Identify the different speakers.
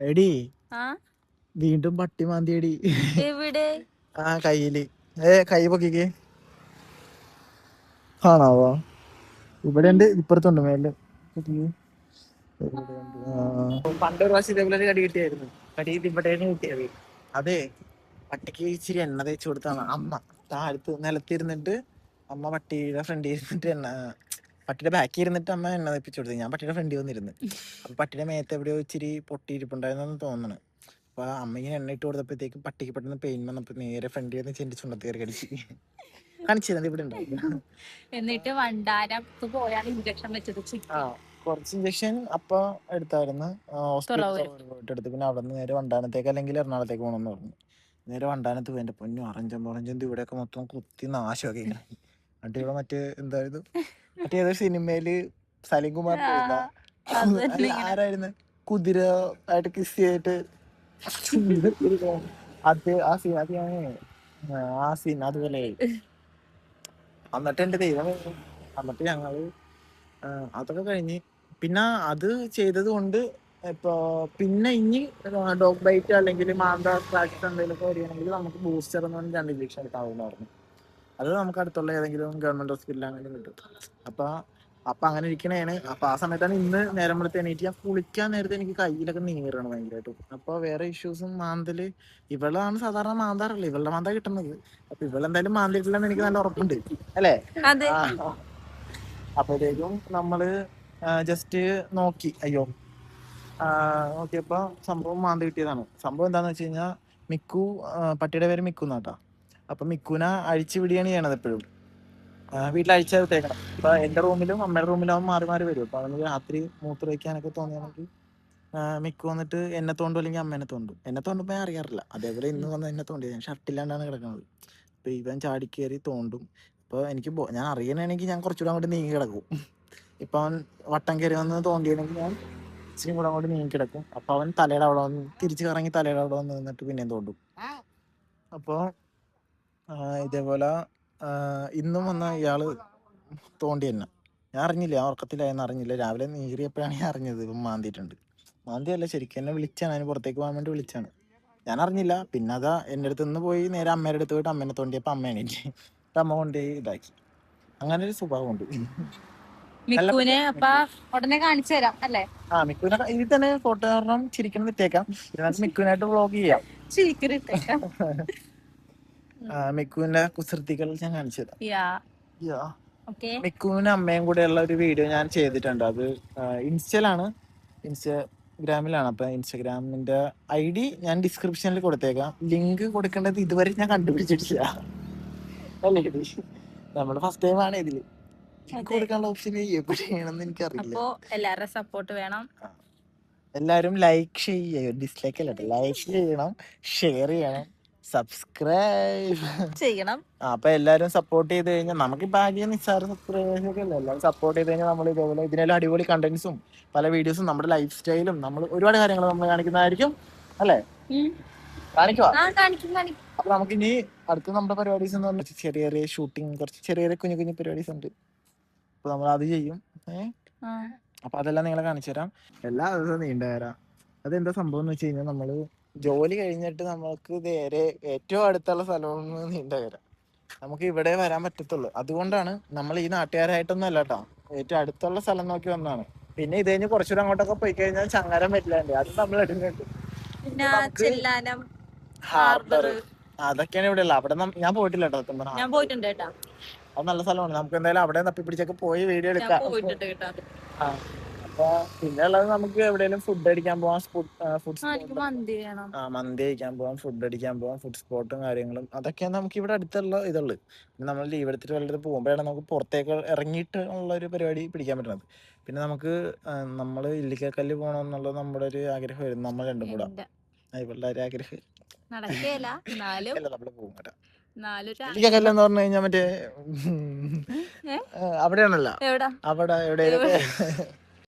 Speaker 1: എടി വീണ്ടും പട്ടി മാന്തിയടി.
Speaker 2: എവിടെ?
Speaker 1: ആ കയ്യില്. കൈ പൊക്കിക്ക്. കാണാവോ? ഇവിടെ ഉണ്ട്, ഇപ്പുറത്തുണ്ട് മേലെ. പണ്ടൊരു പ്രാവശ്യം ഇതേപോലെ ഒരു കടി കിട്ടിയായിരുന്നു. കടി ഇവിടെയാണ് കിട്ടിയത്. അതെ, പട്ടിക്ക് ഇച്ചിരി എണ്ണ തേച്ച് കൊടുത്താണ് അമ്മ. താഴത്ത് നിലത്തിരുന്നിട്ട് അമ്മ പട്ടിയുടെ ഫ്രണ്ടിൽ ഇരുന്നിട്ട് പട്ടിയുടെ ബാക്കിൽ ഇരുന്നിട്ട് അമ്മ എണ്ണ തേപ്പിച്ചു കൊടുത്തു. ഞാൻ പട്ടിയുടെ ഫ്രണ്ടിൽ വന്നിരുന്നു. അപ്പൊ പട്ടിയുടെ മേത്ത് എവിടെയോ ഇച്ചിരി പൊട്ടിയിരിപ്പുണ്ടായിരുന്നെന്ന് തോന്നണ്. അപ്പൊ അമ്മ ഇങ്ങനെ എണ്ണ ഇട്ട് കൊടുത്തപ്പോഴത്തേക്ക് പട്ടിക്ക് പെട്ടെന്ന് പെയിൻ വന്നപ്പോ നേരെ ഫ്രണ്ടിൽ നിന്ന് ചെണ്ടി ചുണ്ടത്ത് കയറി കടിച്ച്. കാണിച്ചത് ഇവിടെ ഉണ്ടായിരുന്നു.
Speaker 2: എന്നിട്ട് വണ്ടാനത്ത് പോയാണ് ഇഞ്ചക്ഷൻ വെച്ചത്.
Speaker 1: കുറച്ച് ഇഞ്ചക്ഷൻ അപ്പൊ എടുത്തായിരുന്നു, ഹോസ്പിറ്റലിൽ പോയിട്ട് എടുത്തു. പിന്നെ അവിടെ നിന്ന് നേരെ വണ്ടാനത്തേക്ക് അല്ലെങ്കിൽ എറണാകുളത്തേക്ക് പോകണമെന്ന് പറഞ്ഞു. നേരെ വണ്ടാനത്ത് പോയി. എന്റെ പൊന്നു അറഞ്ചം ഇവിടെയൊക്കെ മൊത്തം കുത്തി നാശമൊക്കെ. എന്നിട്ട് ഇവിടെ എന്തായത് മറ്റേ ഏതൊരു സിനിമയില് സലീം കുമാർ ആരായിരുന്നു കുതിര ആയിട്ട് കിസ് ചെയ്തിട്ട് ആ സീൻ അതുപോലെ. എന്നിട്ട് എന്റെ ദൈവമേ, എന്നിട്ട് ഞങ്ങള് അതൊക്കെ കഴിഞ്ഞ് പിന്നെ അത് ചെയ്തത് കൊണ്ട് ഇപ്പൊ പിന്നെ ഇനി ഡോഗ് ബൈറ്റ് അല്ലെങ്കിൽ മാന്ത സ്ക്രാച്ച് എന്തെങ്കിലുമൊക്കെ വരികയാണെങ്കിൽ നമുക്ക് ബൂസ്റ്റർ എന്ന് പറഞ്ഞ 2 ഇഞ്ചക്ഷൻ എടുക്കാവുന്ന പറഞ്ഞു. അത് നമുക്ക് അടുത്തുള്ള ഏതെങ്കിലും ഗവൺമെന്റ് ഹോസ്പിറ്റലിൽ അങ്ങനെ കിട്ടും. അപ്പൊ അങ്ങനെ ഇരിക്കണേണ്. അപ്പൊ ആ സമയത്താണ് ഇന്ന് നേരം വെളുത്ത് എണീറ്റ് ഞാൻ കുളിക്കാൻ നേരത്തെ എനിക്ക് കയ്യിലൊക്കെ നീറാണ് ഭയങ്കരമായിട്ടും. അപ്പൊ വേറെ ഇഷ്യൂസും മാന്തല് ഇവളാണ് സാധാരണ മാന്താറില്ല, ഇവളുടെ മാന്ത കിട്ടുന്നത്. അപ്പൊ ഇവളെന്തായാലും മാന്തിട്ടില്ലെന്ന് എനിക്ക് നല്ല ഉറപ്പുണ്ട്, അല്ലേ? അപ്പോഴത്തേക്കും നമ്മള് ജസ്റ്റ് നോക്കി. അയ്യോ, നോക്കിയപ്പോ സംഭവം മാന്തി കിട്ടിയതാണ്. സംഭവം എന്താന്ന് വെച്ച് കഴിഞ്ഞാൽ മിക്കു, പട്ടിയുടെ പേര് മിക്കു എന്നാട്ടാ. അപ്പൊ മിക്കുനെ അഴിച്ചു വിടുകയാണ് ചെയ്യണത് എപ്പോഴും. വീട്ടിൽ അഴിച്ചെടുത്തേക്കണം. ഇപ്പൊ എന്റെ റൂമിലും അമ്മയുടെ റൂമിലും അവൻ മാറി മാറി വരും. അപ്പൊ അവന് രാത്രി മൂത്ര വയ്ക്കാനൊക്കെ തോന്നിയാണെങ്കിൽ മിക്കു വന്നിട്ട് എന്നെ തോണ്ടും അല്ലെങ്കിൽ അമ്മേനെ തോണ്ടും. എന്നെ തോണ്ടുമ്പോ ഞാൻ അറിയാറില്ല. അതേപോലെ ഇന്ന് വന്ന് എന്നെ തോണ്ടി. ഞാൻ ഷർട്ടില്ലാണ്ടാണ് കിടക്കുന്നത്. അപ്പൊ ഇവൻ ചാടിക്കേറി തോണ്ടും. അപ്പൊ എനിക്ക് ഞാൻ അറിയണമെങ്കിൽ ഞാൻ കുറച്ചുകൂടെ അങ്ങോട്ട് നീങ്ങി കിടക്കും. ഇപ്പൊ അവൻ വട്ടം കയറി വന്ന് തോണ്ടിയാണെങ്കിൽ ഞാൻ ഇച്ചിരി കൂടെ അങ്ങോട്ട് നീങ്ങി കിടക്കും. അപ്പൊ അവൻ തലയുടെ അവിടെ വന്ന് തിരിച്ചു കറങ്ങി തലയുടെ അവിടെ വന്ന് നിന്നിട്ട് പിന്നെയും തോണ്ടും. അപ്പൊ ഇതേപോലെ ഇന്നും വന്ന ഇയാള് തോണ്ടി തന്നെ. ഞാൻ അറിഞ്ഞില്ല, ഞാൻ ഉറക്കത്തിലായെന്ന് അറിഞ്ഞില്ല. രാവിലെ നീറിയപ്പോഴാണ് ഞാൻ അറിഞ്ഞത് ഇപ്പം മാന്തിയിട്ടുണ്ട്. മാന്തിയല്ല, ശരിക്കും എന്നെ വിളിച്ചാണ്, അതിന് പുറത്തേക്ക് പോകാൻ വേണ്ടി വിളിച്ചാണ്. ഞാൻ അറിഞ്ഞില്ല. പിന്നെ അതാ എൻ്റെ അടുത്ത് നിന്ന് പോയി നേരെ അമ്മയുടെ അടുത്ത് പോയിട്ട് അമ്മേനെ തോണ്ടിയപ്പോ അമ്മ എണീറ്റ് അമ്മ കൊണ്ടുപോയി ഇതാക്കി. അങ്ങനെ ഒരു സ്വഭാവമുണ്ട്.
Speaker 2: മിക്കുവിനെ ഉടനെ കാണിച്ചു തരാം അല്ലേ?
Speaker 1: മിക്കുവിനെ ഇതിൽ തന്നെ ഫോട്ടോ കാരണം ചിരിക്കണം ഇട്ടേക്കാം. മിക്കുവിനായിട്ട് വ്ളോഗ് ചെയ്യാം. മിക്കുവിന്റെ കുസൃതികൾ ഞാൻ കാണിച്ചു തരാം. മിക്കുവിനും അമ്മയും കൂടെയുള്ള ഒരു വീഡിയോ ഞാൻ ചെയ്തിട്ടുണ്ട്. അത് ഇൻസ്റ്റയിലാണ്, ഇൻസ്റ്റഗ്രാമിലാണ്. അപ്പൊ ഇൻസ്റ്റഗ്രാമിന്റെ ID ഞാൻ ഡിസ്ക്രിപ്ഷനിൽ കൊടുത്തേക്കാം. ലിങ്ക് കൊടുക്കേണ്ടത് ഇതുവരെ ഞാൻ കണ്ടുപിടിച്ചിട്ടില്ല. അല്ലേ, നമ്മള് ഫസ്റ്റ് ടൈം ആണ് ഇതില് ലിങ്ക് കൊടുക്കാനുള്ള ഓപ്ഷൻ എവിടെയാണെന്ന് എനിക്കറിയില്ല.
Speaker 2: എല്ലാവരുടെ സപ്പോർട്ട് വേണം.
Speaker 1: എല്ലാരും ലൈക്ക് ചെയ്യണം, ഡിസ്ലൈക്ക് അല്ല, ലൈക്ക് ചെയ്യണം, ഷെയർ ചെയ്യണം, സബ്സ്ക്രൈബ് ചെയ്യണം. അപ്പൊ എല്ലാരും സപ്പോർട്ട് ചെയ്ത് കഴിഞ്ഞാൽ നമുക്കിപ്പോ ആകെ നിസ്സാര സബ്സ്ക്രൈബേഴ്സ് ഒക്കെ അല്ല. എല്ലാവരും സപ്പോർട്ട് ചെയ്ത് കഴിഞ്ഞാൽ നമ്മൾ ഇതേപോലെ ഇതിനെല്ലാം അടിപൊളി കണ്ടന്റ്സും പല വീഡിയോസും നമ്മുടെ ലൈഫ് സ്റ്റൈലും നമ്മൾ ഒരുപാട് കാര്യങ്ങൾ നമ്മൾ കാണിക്കുന്നതായിരിക്കും, അല്ലേ? കാണിക്കുവാ. അപ്പൊ നമുക്കിനി അടുത്ത നമ്മുടെ പരിപാടീസ് എന്ന് പറഞ്ഞാൽ ചെറിയ ചെറിയ ഷൂട്ടിങ്, കുറച്ച് ചെറിയ ചെറിയ കുഞ്ഞു കുഞ്ഞു പരിപാടീസ് ഉണ്ട്. അപ്പൊ നമ്മൾ അത് ചെയ്യും. അപ്പൊ അതെല്ലാം നിങ്ങളെ കാണിച്ചു തരാം. എല്ലാ ദിവസവും നീണ്ടുതരാം. അതെന്താ സംഭവം എന്ന് വെച്ച് കഴിഞ്ഞാൽ നമ്മള് ജോലി കഴിഞ്ഞിട്ട് നമുക്ക് നേരെ ഏറ്റവും അടുത്തുള്ള സ്ഥലമാണ് നീണ്ടുതരാം. നമുക്ക് ഇവിടെ വരാൻ പറ്റത്തുള്ളൂ. അതുകൊണ്ടാണ് നമ്മൾ ഈ നാട്ടുകാരായിട്ടൊന്നും അല്ല കേട്ടോ, ഏറ്റവും അടുത്തുള്ള സ്ഥലം നോക്കി വന്നതാണ്. പിന്നെ ഇത് കഴിഞ്ഞ് കുറച്ചുകൂടെ അങ്ങോട്ടൊക്കെ പോയി കഴിഞ്ഞാൽ ചങ്ങരം പറ്റില്ലാണ്ട് അത് നമ്മൾ എടുക്കുന്നുണ്ട്. ഹാർബർ അതൊക്കെയാണ് ഇവിടെ ഉള്ളത്. അവിടെ ഞാൻ പോയിട്ടില്ല കേട്ടോ.
Speaker 2: ഞാൻ പോയിട്ടുണ്ട് കേട്ടോ.
Speaker 1: അത് നല്ല സ്ഥലമാണ്. നമുക്ക് എന്തായാലും അവിടെ തപ്പിപ്പിടിച്ചൊക്കെ പോയി വീഡിയോ എടുക്കാം. അപ്പൊ പിന്നെ ഉള്ളത് നമുക്ക് എവിടെയെങ്കിലും ഫുഡ് അടിക്കാൻ പോവാം, മന്തി കഴിക്കാൻ പോവാം, ഫുഡ് അടിക്കാൻ പോവാം, ഫുഡ് സ്പോട്ടും കാര്യങ്ങളും അതൊക്കെയാണ് നമുക്ക് ഇവിടെ അടുത്തുള്ള ഇതുള്ളത്. പിന്നെ നമ്മൾ ലീവ് എടുത്തിട്ട് വല്ലത് പോകുമ്പോഴാണ് നമുക്ക് പുറത്തേക്ക് ഇറങ്ങിയിട്ട് ഉള്ള ഒരു പരിപാടി പിടിക്കാൻ പറ്റുന്നത്. പിന്നെ നമുക്ക് നമ്മൾ ഇല്ലിക്കക്കല്ല് പോകണം എന്നുള്ളത് നമ്മുടെ ഒരു ആഗ്രഹമായിരുന്നു. നമ്മൾ രണ്ടും കൂടെ ഇവളുടെ ഒരു ആഗ്രഹം നമ്മള് പോകും കേട്ടോ. ഇല്ലിക്കക്കല്ലെന്ന് പറഞ്ഞു കഴിഞ്ഞാൽ മറ്റേ അവിടെയാണല്ലോ, അവിടെ എവിടെയൊക്കെ